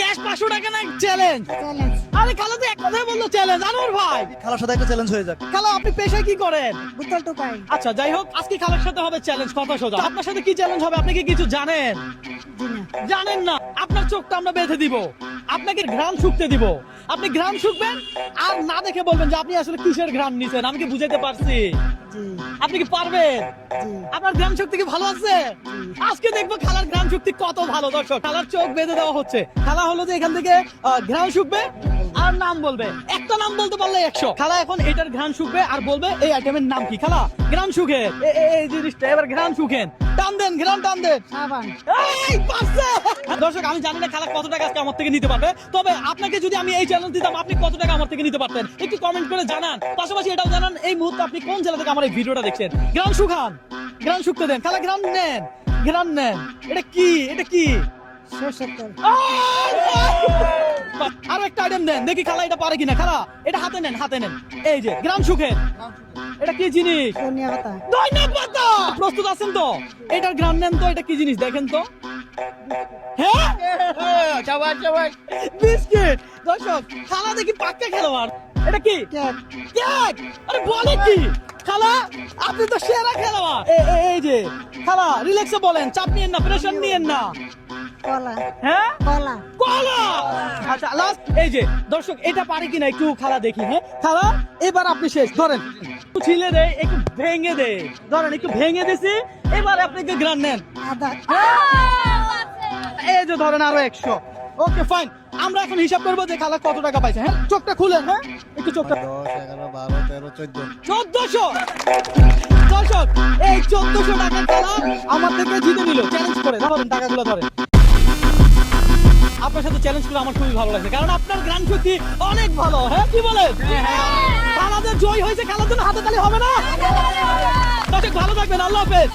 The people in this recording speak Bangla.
ক্যাশ 500 টাকা না চ্যালেঞ্জ? চ্যালেঞ্জ। আরে খালা তো এক কথাই বললো চ্যালেঞ্জ। আনোয়ার ভাই, খালার সাথে একটা চ্যালেঞ্জ হয়ে যাক। খালা আপনি পেশায় কি করেন? বোতল টোকাই। আচ্ছা যাই হোক, আজকে খালার সাথে হবে চ্যালেঞ্জ, কথা সোজা। আপনার সাথে কি চ্যালেঞ্জ হবে? আপনি কি কিছু জানেন? জি না। জানেন না? আপনার চোখটা আমরা বেঁধে দিব, আপনাকে ঘ্রাণ শুকতে দিব। আপনি ঘ্রাণ শুকবেন আর না দেখে বলবেন যে আপনি আসলে কিসের ঘ্রাণ নিছেন। আমি কি বুঝাইতে পারছি? জি আপনি কি পারবেন? জি আপনার ঘ্রাণ শক্তি কি ভালো আছে? আজকে দেখবো খালার ঘ্রাণ শক্তি কত ভালো। দর্শক, খালার চোখ বেঁধে দেওয়া হচ্ছে। খালা হলো যে এখান থেকে ঘ্রাণ শুকবে আর নাম বলবে। একটা নাম বলতে পারলে 100। খালা এখন এটার ঘ্রাণ শুকবে আর বলবে এই আইটেমের নাম কি। খালা ঘ্রাণ শুকে এই জিনিসটা, এবার ঘ্রাণ শুকেন, টান দেন, ঘ্রাণ টান দেন। সাবান। এই পারছে। দর্শক, আমি জানি না খালা কত টাকা আজকে আমার থেকে নিতে পারবে, তবে আপনাকে যদি আমি এই চ্যালেঞ্জ দিতাম আপনি কত টাকা আমার থেকে নিতে পারতেন একটু কমেন্ট করে জানান। পাশাপাশি এটাও জানান এই মুহূর্তে আপনি কোন জেলা থেকে আমার এই ভিডিওটা দেখছেন। ঘ্রাণ শুকান, ঘ্রাণ শুকতে দেন। খালা ঘ্রাণ নেন, ঘ্রাণ নেন। এটা কি? এটা কি? সরষের তেল। আরো একটা আইটেম দেন দেখি খালা এটা পারে কিনা। খালা এটা হাতে নেন, হাতে নেন। এই যে ঘ্রাণ শুকেন। এটা কি জিনিস? ধনিয়া পাতা। ধনিয়া পাতা। প্রস্তুত আছেন তো? এটার ঘ্রাণ নেন তো, এটা কি জিনিস দেখেন তো। হ্যাঁ, বিস্কিট। দর্শক, খালা দেখি পাক্কা খেলোয়াড়। এটা কি? কেক। কেক। আরে বলে কি খালা, আপনি তো সেরা খেলোয়াড়। এই যে খালা রিল্যাক্সে বলেন, চাপ নিয়েন না, প্রেশার নিয়েন না। কলা। হ্যাঁ, কলা। কলা। আচ্ছা লাস্ট, এই যে দর্শক এটা পারে কিনা একটু খালা দেখি। হ্যাঁ খালা, এবার আপনি শেষ। ধরেন, একটু ছিলে দে, একটু ভেঙে দে। ধরেন একটু ভেঙে দিছি, এবার আপনি একটু গ্রান নেন। আদা। এই যে ধরেন আরো 100। ওকে ফাইন, আমরা এখন হিসাব করবো যে খালা কত টাকা পাইছে। হ্যাঁ চোখটা খুলেন, হ্যাঁ একটু চোখটা। 10, 11, 12, 13, 14। 1400। দর্শক, এই 1400 টাকা খালা আমার থেকে জিতে নিল চ্যালেঞ্জ করে। ধরেন টাকাগুলো ধরেন। আপনার সাথে চ্যালেঞ্জ করে আমার খুবই ভালো লাগছে, কারণ আপনার গ্রাম শক্তি অনেক ভালো। হ্যাঁ কি বলেন? খালাদের জয় হয়েছে, খালার জন্য হাতে তালি হবে না? দর্শক ভালো থাকবেন, আল্লাহ হাফেজ।